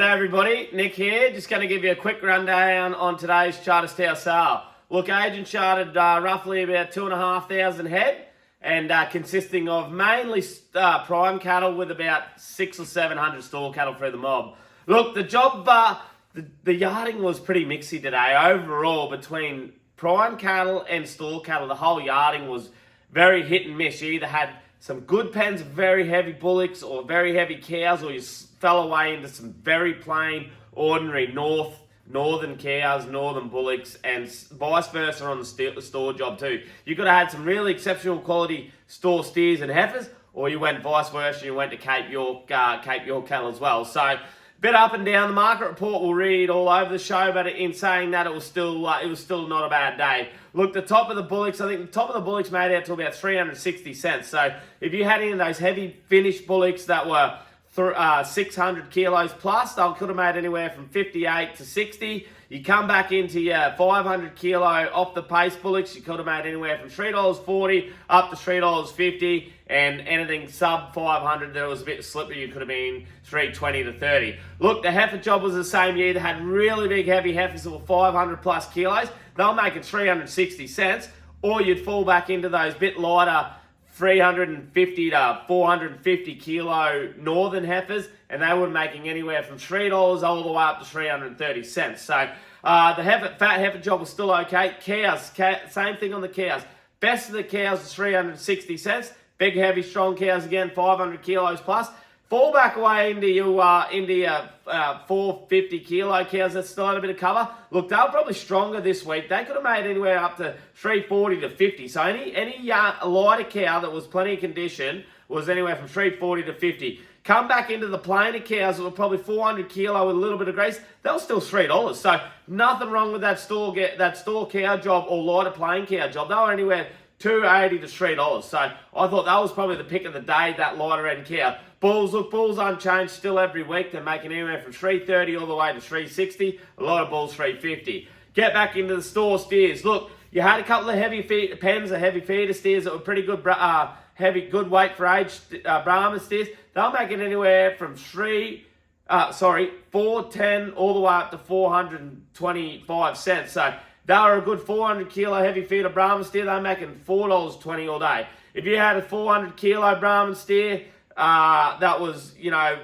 Hey everybody, Nick here. Just going to give you a quick rundown on today's Charterstown sale. Look, Agent chartered roughly about 2,500 head and consisting of mainly prime cattle with about 600 or 700 store cattle through the mob. Look, the job, the yarding was pretty mixy today. Overall, between prime cattle and store cattle, the whole yarding was very hit and miss. You either had some good pens of very heavy bullocks or very heavy cows, or you fell away into some very plain, ordinary northern cows, northern bullocks, and vice versa on the store job too. You could have had some really exceptional quality store steers and heifers, or you went vice versa, you went to Cape York cattle as well. So, bit up and down. The market report will read all over the show, but in saying that, it was still not a bad day. Look, the top of the bullocks, I think the top of the bullocks made out to about 360 cents. So if you had any of those heavy finished bullocks that were 600 kilos plus, they could have made anywhere from 58 to 60. You come back into your 500 kilo off the pace bullocks, you could have made anywhere from $3.40 up to $3.50, and anything sub 500 that was a bit slippery, you could have been $3.20 to $30. Look, the heifer job was the same. You either had really big heavy heifers that were 500 plus kilos, they'll make it 360 cents, or you'd fall back into those bit lighter 350 to 450 kilo northern heifers, and they were making anywhere from $3 all the way up to 330 cents. So the fat heifer job was still okay. Cows, same thing on the cows. Best of the cows is 360 cents. Big, heavy, strong cows again, 500 kilos plus. Fall back away into your 450 kilo cows that still had a bit of cover. Look, they were probably stronger this week. They could have made anywhere up to 340 to 50. So any lighter cow that was plenty of condition was anywhere from 340 to 50. Come back into the plainer cows that were probably 400 kilo with a little bit of grease. They were still $3. So nothing wrong with that store cow job or lighter plain cow job. They were anywhere $2.80 to $3. So I thought that was probably the pick of the day, that lighter end cow. Bulls, look, bulls unchanged still every week. They're making anywhere from $3.30 all the way to $3.60. A lot of bulls $3.50. Get back into the store steers. Look, you had a couple of heavy pens of heavy feeder steers that were pretty good, heavy, good weight for age Brahman steers. They're making anywhere from $4.10 all the way up to 425 cents. So they were a good 400 kilo heavy feeder Brahman steer. They're making $4.20 all day. If you had a 400 kilo Brahman steer that was,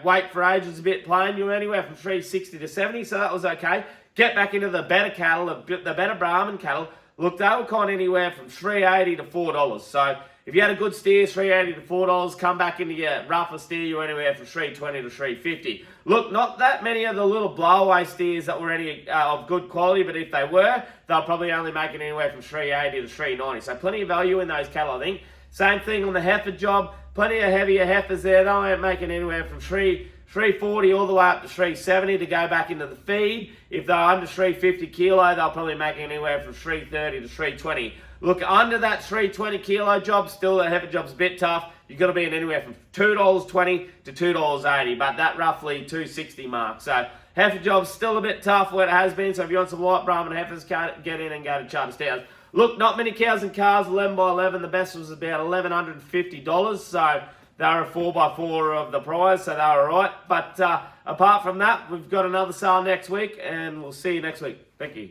weight for age was a bit plain, you were anywhere from 360 to 70, so that was okay. Get back into the better cattle, the better Brahman cattle. Look, they were kind of anywhere from $3.80 to $4. So if you had a good steer, $3.80 to $4, come back into your rougher steer, you're anywhere from $3.20 to $3.50. Look, not that many of the little blowaway steers that were any of good quality, but if they were, they'll probably only make it anywhere from $3.80 to $3.90. So plenty of value in those cattle, I think. Same thing on the heifer job. Plenty of heavier heifers there. They'll make it anywhere from $3.40 all the way up to $3.70 to go back into the feed. If they're under $3.50 kilo, they'll probably make anywhere from $3.30 to $3.20. Look, under that $3.20 kilo job, still the heifer job's a bit tough. You've got to be in anywhere from $2.20 to $2.80, but that roughly $2.60 mark. So heifer job's still a bit tough where it has been. So if you want some light Brahman heifers, get in and go to Charterstown. Look, not many cows and calves, 11 by 11. The best was about $1,150. So they were a 4x4 of the prize, so they were all right. But apart from that, we've got another sale next week, and we'll see you next week. Thank you.